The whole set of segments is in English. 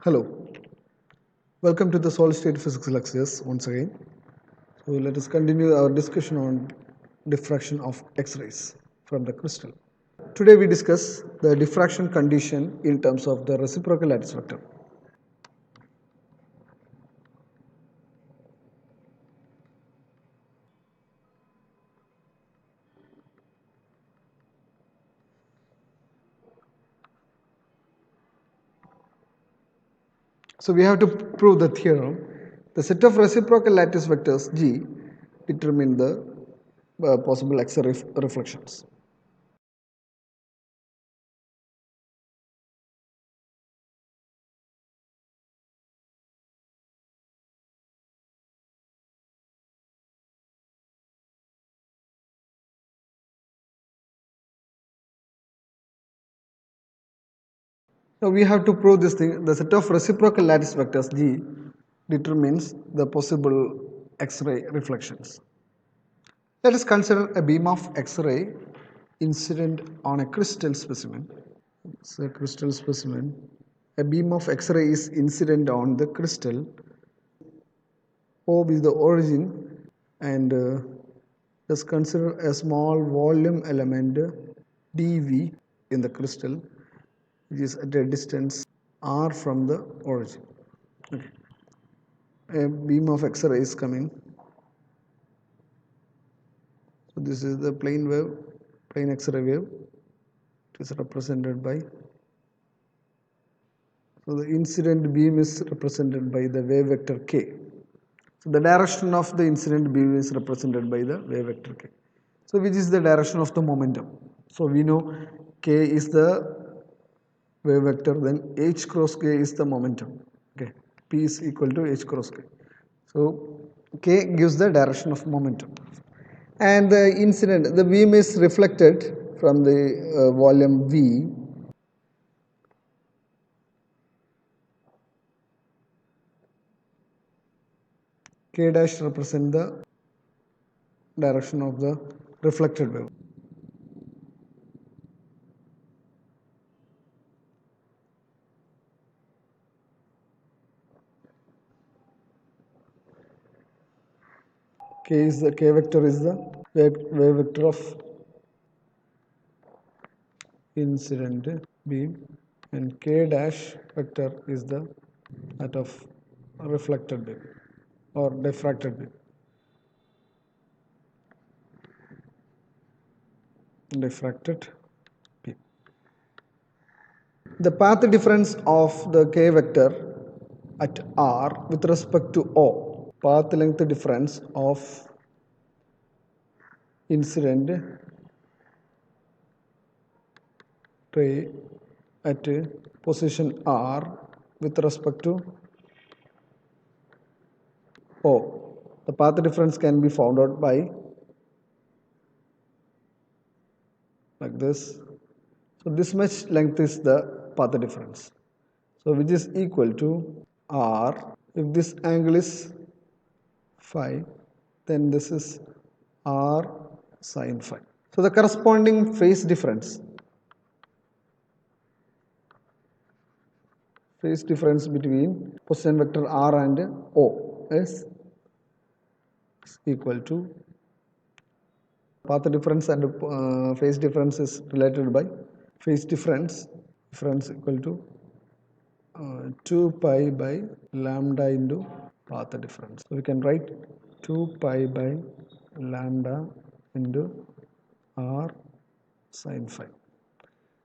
Hello, welcome to the solid state physics lectures once again. So let us continue our discussion on diffraction of X-rays from the crystal. Today we discuss the diffraction condition in terms of the reciprocal lattice vector. So we have to prove the theorem. The set of reciprocal lattice vectors G determine the possible X-ray reflections. Now we have to prove this thing. The set of reciprocal lattice vectors G determines the possible X-ray reflections. Let us consider a beam of X-ray incident on a crystal specimen. It's a crystal specimen. A beam of X-ray is incident on the crystal. O is the origin, and let's consider a small volume element dV in the crystal, which is at a distance r from the origin. Okay. A beam of X-ray is coming. So this is the plane wave, plane X-ray wave. It is represented by. So the incident beam is represented by the wave vector k. So the direction of the incident beam is represented by the wave vector k. So which is the direction of the momentum? So we know k is the wave vector, then h cross k is the momentum. Okay, p is equal to h cross k. So k gives the direction of momentum, and the incident, the beam is reflected from the volume V. K dash represent the direction of the reflected wave. K is the k vector is the wave vector of incident beam, and k dash vector is the that of reflected beam or diffracted beam. Diffracted beam. The path difference of the k vector at r with respect to O, path length difference of incident ray at position r with respect to O. The path difference can be found out by like this. So this much length is the path difference. So which is equal to r. If this angle is phi, then this is r sine phi. So the corresponding phase difference between position vector r and O is equal to path difference, and phase difference is related by phase difference equal to 2 pi by lambda into path difference. So we can write 2 pi by lambda into r sine phi.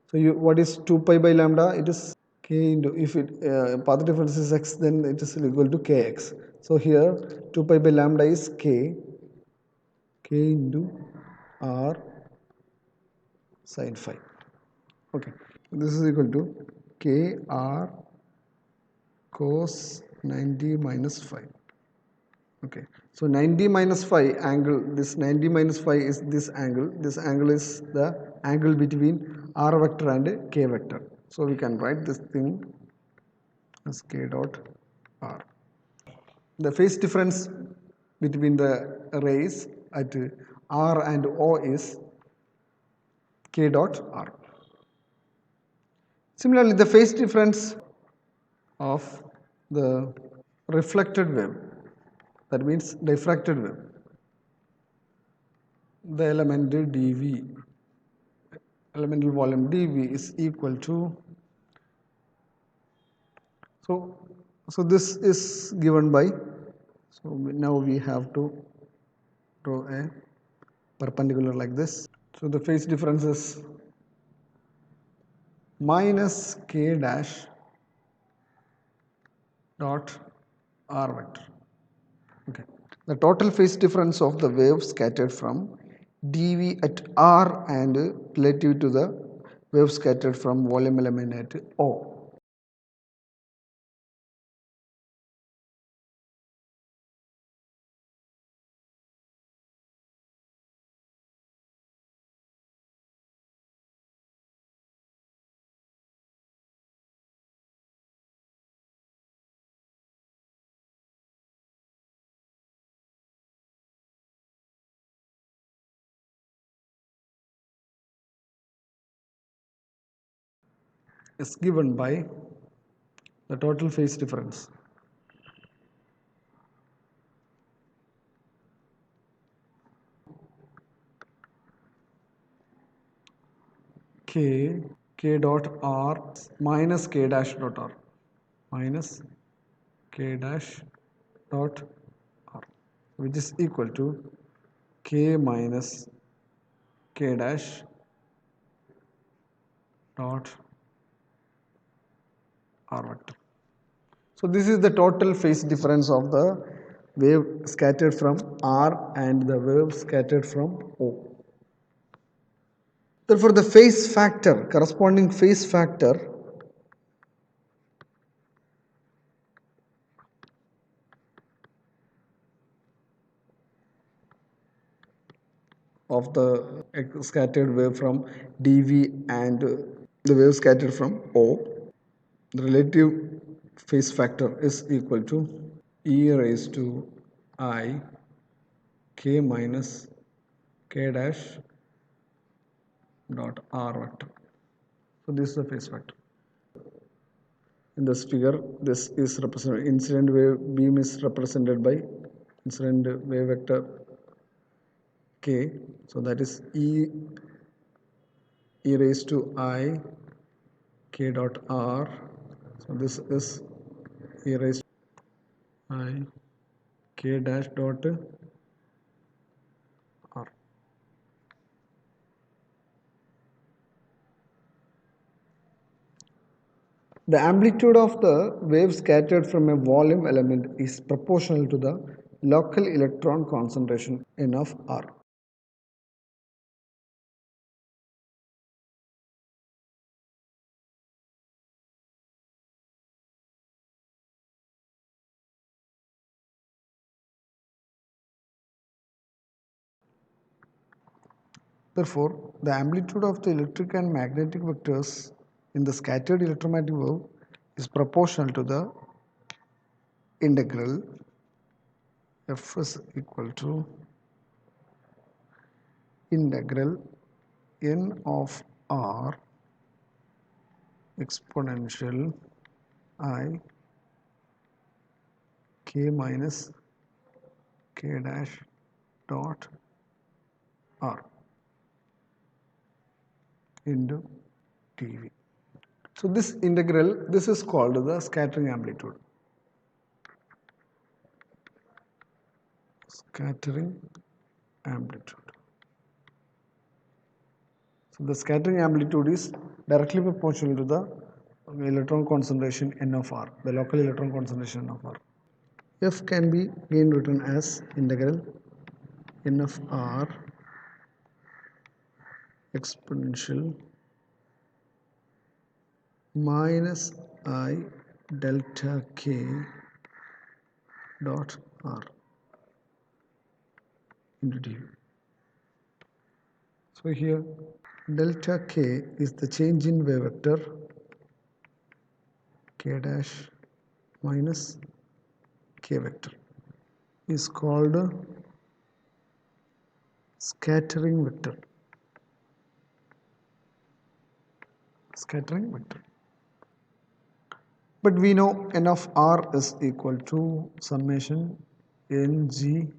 So what is 2 pi by lambda? It is k into, if it path difference is x, then it is equal to kx. So here 2 pi by lambda is k into r sine phi. Okay, this is equal to k r cos 90 minus phi. Okay, so 90 minus phi angle, this 90 minus phi is this angle is the angle between r vector and k vector. So we can write this thing as k dot r. The phase difference between the rays at r and O is k dot r. Similarly, the phase difference of the reflected wave, that means diffracted wave, the element dV, elemental volume dV is equal to, so this is given by, so now we have to draw a perpendicular like this. So the phase difference is minus k dash dot r vector. Okay. The total phase difference of the wave scattered from dV at r and relative to the wave scattered from volume element at O is given by the total phase difference k dot r minus k dash dot r minus k dash dot r, which is equal to k minus k dash dot r vector. So this is the total phase difference of the wave scattered from R and the wave scattered from O. Therefore, the phase factor, corresponding phase factor of the scattered wave from dV and the wave scattered from O, the relative phase factor is equal to e raised to I k minus k dash dot r vector. So this is the phase factor. In this figure, this is represented, incident wave beam is represented by incident wave vector k. So that is e raised to I k dot r. So this is e raised to I k dash dot r. The amplitude of the wave scattered from a volume element is proportional to the local electron concentration n of r. Therefore, the amplitude of the electric and magnetic vectors in the scattered electromagnetic wave is proportional to the integral f is equal to integral n of r exponential I k minus k dash dot r into dV. So this integral, this is called the scattering amplitude. Scattering amplitude. So the scattering amplitude is directly proportional to the electron concentration n of r, the local electron concentration of r. F can be again written as integral n of r exponential minus I delta k dot r into dV. So here delta k is the change in wave vector k dash minus k vector is called scattering vector. Scattering vector. But we know n of r is equal to summation ng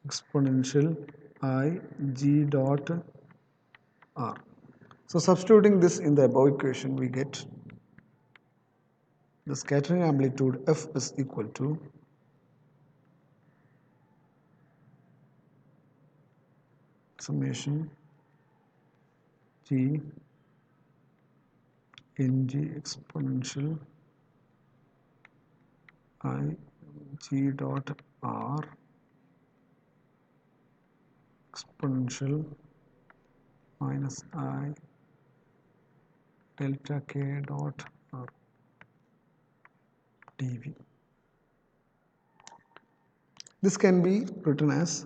exponential I g dot r. So substituting this in the above equation, we get the scattering amplitude f is equal to summation g ng exponential I g dot r exponential minus I delta k dot r dv. This can be written as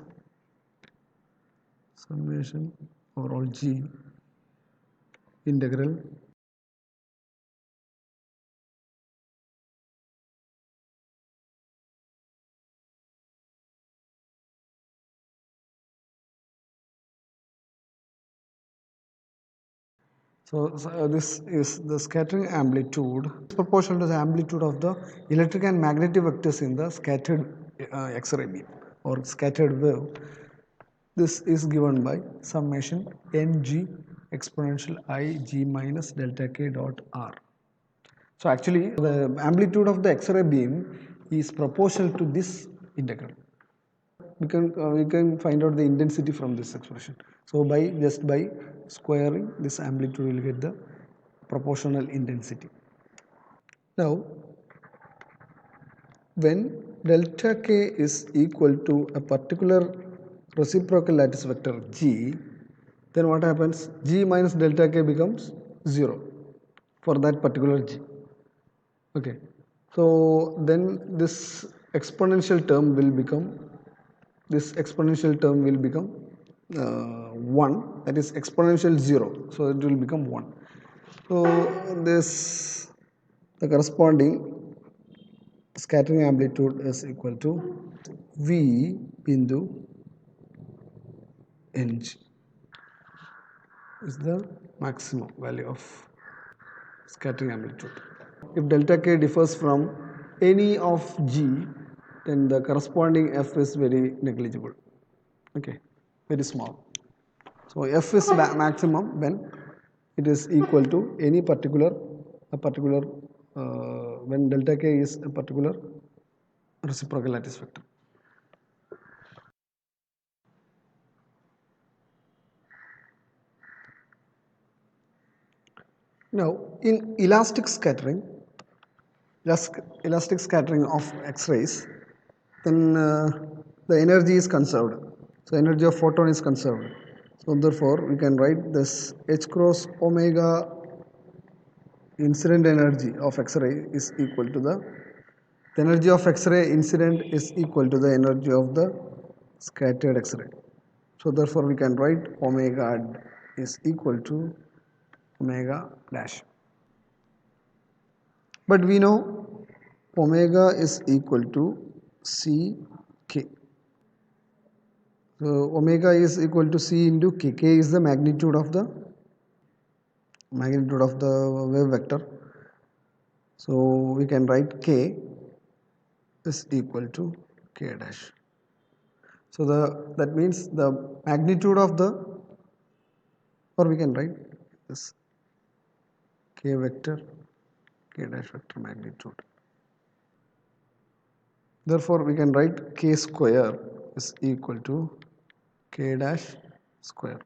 summation overall g integral So, this is the scattering amplitude is proportional to the amplitude of the electric and magnetic vectors in the scattered X-ray beam or scattered wave. This is given by summation ng exponential I g minus delta k dot r. So actually the amplitude of the X-ray beam is proportional to this integral. We can find out the intensity from this expression. So just by squaring this amplitude, we will get the proportional intensity. Now, when delta k is equal to a particular reciprocal lattice vector g, then what happens? G minus delta k becomes 0 for that particular g. Okay. So then this exponential term will become 1, that is exponential 0, so it will become 1. So this the corresponding scattering amplitude is equal to V bindu ng is the maximum value of scattering amplitude. If delta k differs from any of g, then the corresponding f is very negligible. Okay, very small. So f is maximum when it is equal to any particular when delta k is a particular reciprocal lattice vector. Now, in elastic scattering of X-rays, then the energy is conserved. So energy of photon is conserved. So therefore, we can write this h cross omega incident energy of X-ray is equal to the energy of X-ray incident is equal to the energy of the scattered X-ray. So therefore, we can write omega is equal to omega dash. But we know omega is equal to Ck. So omega is equal to C into K. K is the magnitude of the wave vector. So we can write K is equal to K dash. So that means the magnitude of the, or we can write this K vector, K dash vector magnitude. Therefore, we can write K square is equal to K dash square.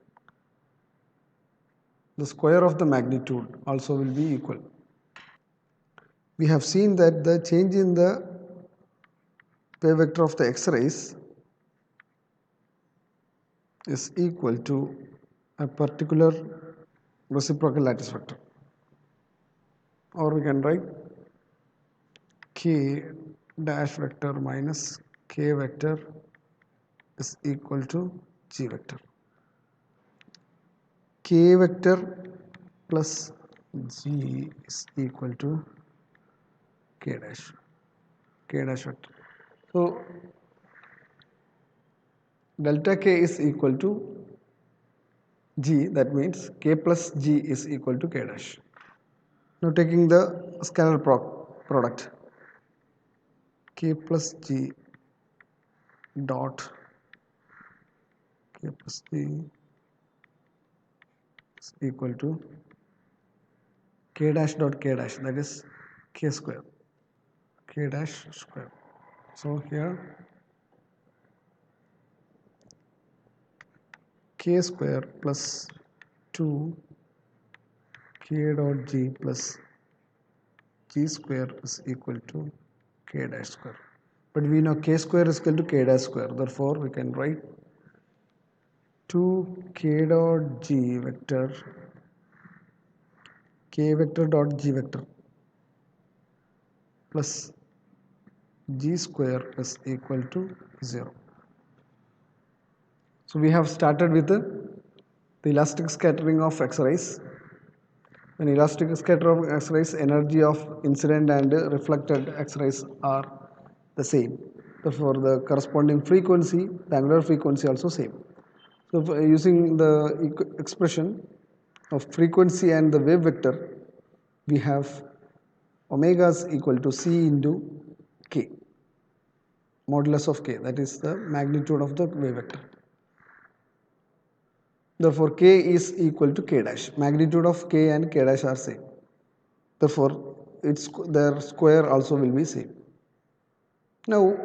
The square of the magnitude also will be equal. We have seen that the change in the wave vector of the X-rays is equal to a particular reciprocal lattice vector. Or we can write K dash vector minus K vector is equal to G vector. K vector plus G is equal to K dash vector. So delta K is equal to G, that means K plus G is equal to K dash. Now taking the scalar product, k plus g dot k plus g is equal to k dash dot k dash, that is k square, k dash square. So here k square plus 2 k dot g plus g square is equal to k dash square. But we know k square is equal to k dash square. Therefore, we can write 2 k dot g vector, k vector dot g vector plus g square is equal to 0. So we have started with the elastic scattering of X-rays. When elastic scatter of X-rays, energy of incident and reflected X-rays are the same. Therefore, the corresponding frequency, the angular frequency also same. So using the expression of frequency and the wave vector, we have omega is equal to c into k, modulus of k, that is the magnitude of the wave vector. Therefore, k is equal to k dash. Magnitude of k and k dash are same. Therefore, their square also will be same. Now,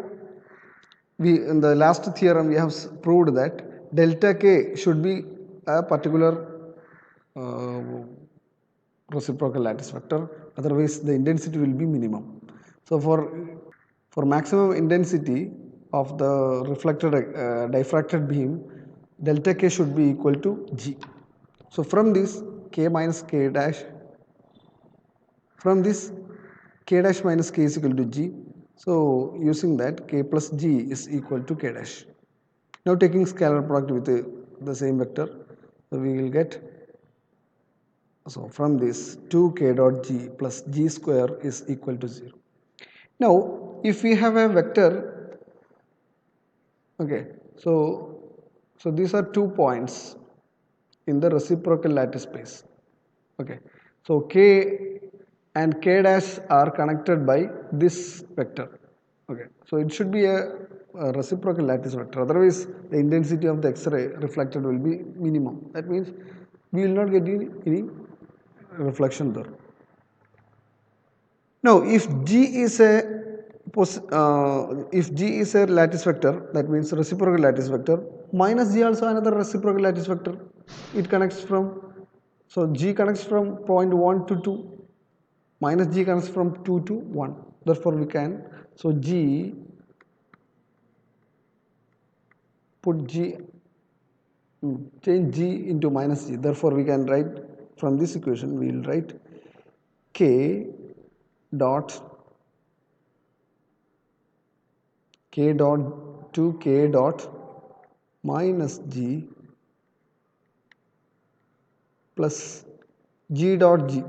in the last theorem we have proved that delta k should be a particular uh, reciprocal lattice vector. Otherwise, the intensity will be minimum. So, for maximum intensity of the reflected diffracted beam, delta k should be equal to g. So, from this k minus k dash, from this k dash minus k is equal to g. So, using that k plus g is equal to k dash. Now taking scalar product with the same vector, so we will get, so from this 2k dot g plus g square is equal to 0. Now if we have a vector, okay, so these are 2 points in the reciprocal lattice space. Okay, so k and k dash are connected by this vector. Okay, so it should be a reciprocal lattice vector. Otherwise, the intensity of the X-ray reflected will be minimum. That means we will not get any reflection there. Now, if G is a lattice vector, that means reciprocal lattice vector, minus G also another reciprocal lattice vector. It connects from, so G connects from point 1 to 2, minus G connects from 2 to 1. Therefore, we can, so G, put G, change G into minus G. Therefore, we can write from this equation, we will write K dot 2k dot minus g plus g dot g.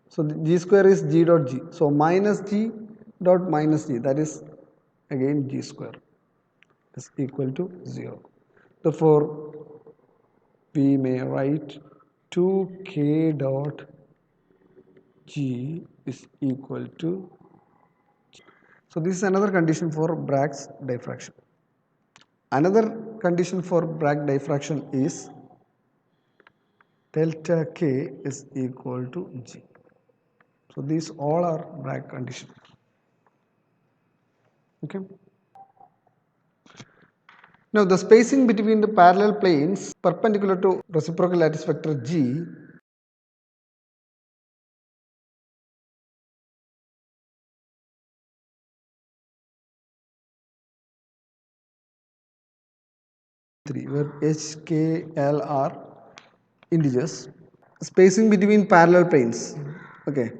So g square is g dot g. So minus g dot minus g, that is again g square is equal to 0. Therefore, we may write 2k dot g is equal to g. So this is another condition for Bragg's diffraction. Another condition for Bragg diffraction is delta k is equal to g. So these all are Bragg conditions. Okay. Now the spacing between the parallel planes perpendicular to reciprocal lattice vector g where h, k, l are integers. Spacing between parallel planes, okay,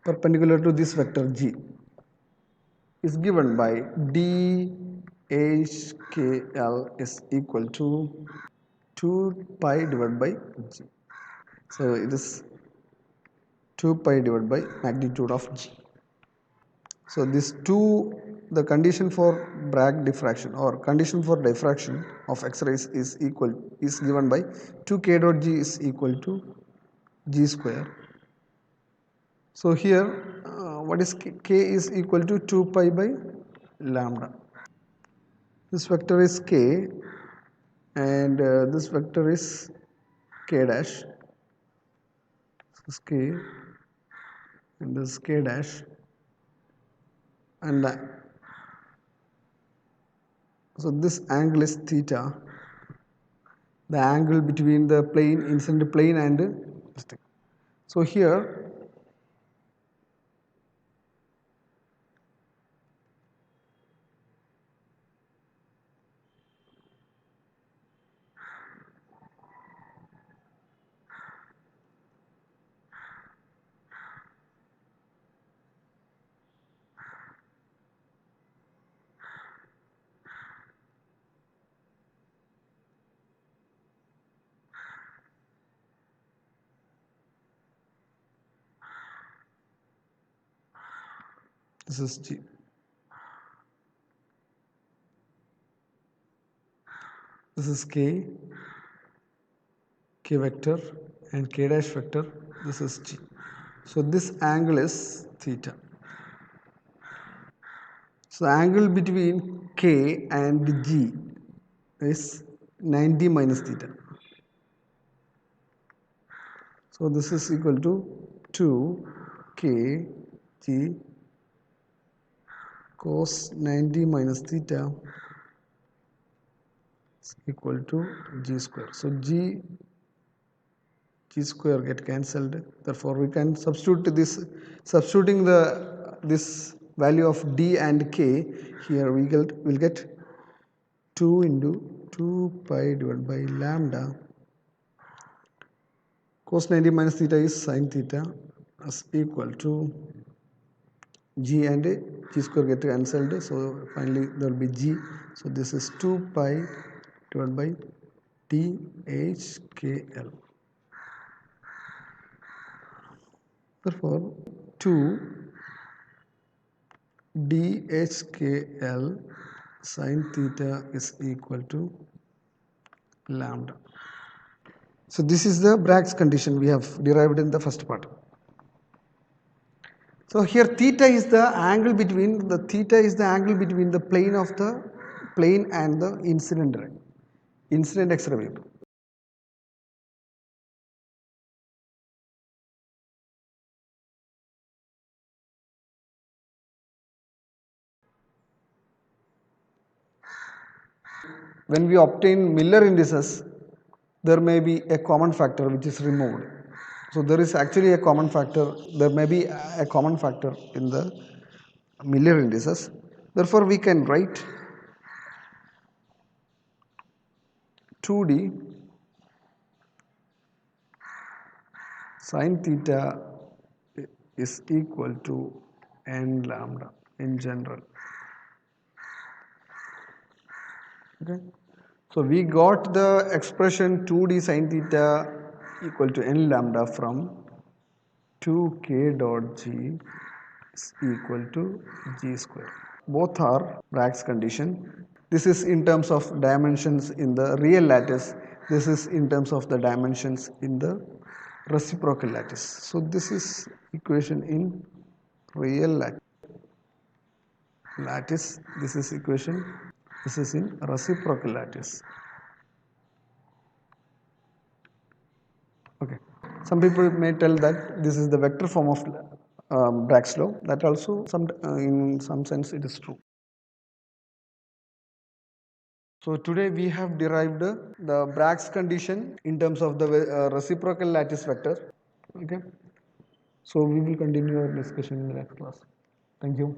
perpendicular to this vector g is given by d h k l is equal to 2 pi divided by g. So it is 2 pi divided by magnitude of g. So this the condition for Bragg diffraction or condition for diffraction of X-rays is given by 2k dot g is equal to g square So here what is k? K is equal to 2 pi by lambda. This vector is k and this vector is k dash. This is k and this is k dash and so this angle is theta, the angle between the plane, incident plane and this thing. So here this is G. This is k, k vector and k dash vector. This is G. So this angle is theta. So the angle between k and G is 90 minus theta. So this is equal to 2 k G cos 90 minus theta is equal to G square. So G square get cancelled. Therefore we can substitute this, substituting this value of D and K here we will get 2 into 2 pi divided by lambda cos 90 minus theta is sin theta is equal to G and G square get cancelled. So finally there will be G. So this is 2 pi divided by DHKL. Therefore 2 DHKL sin theta is equal to lambda. So this is the Bragg's condition we have derived in the first part. So here theta is the angle between the plane of the plane and the incident ray, incident X-ray wave. When we obtain Miller indices, there may be a common factor which is removed. So there is actually a common factor, there may be a common factor in the Miller indices. Therefore, we can write 2D sin theta is equal to n lambda in general. Okay. So we got the expression 2D sin theta equal to n lambda from 2k dot g is equal to g square. Both are Bragg's condition. This is in terms of dimensions in the real lattice. This is in terms of the dimensions in the reciprocal lattice. So this is equation in real lattice. This is equation. This is in reciprocal lattice. Okay. Some people may tell that this is the vector form of Bragg's law. That also, in some sense, it is true. So today we have derived the Bragg's condition in terms of the reciprocal lattice vector. Okay. So we will continue our discussion in the next class. Thank you.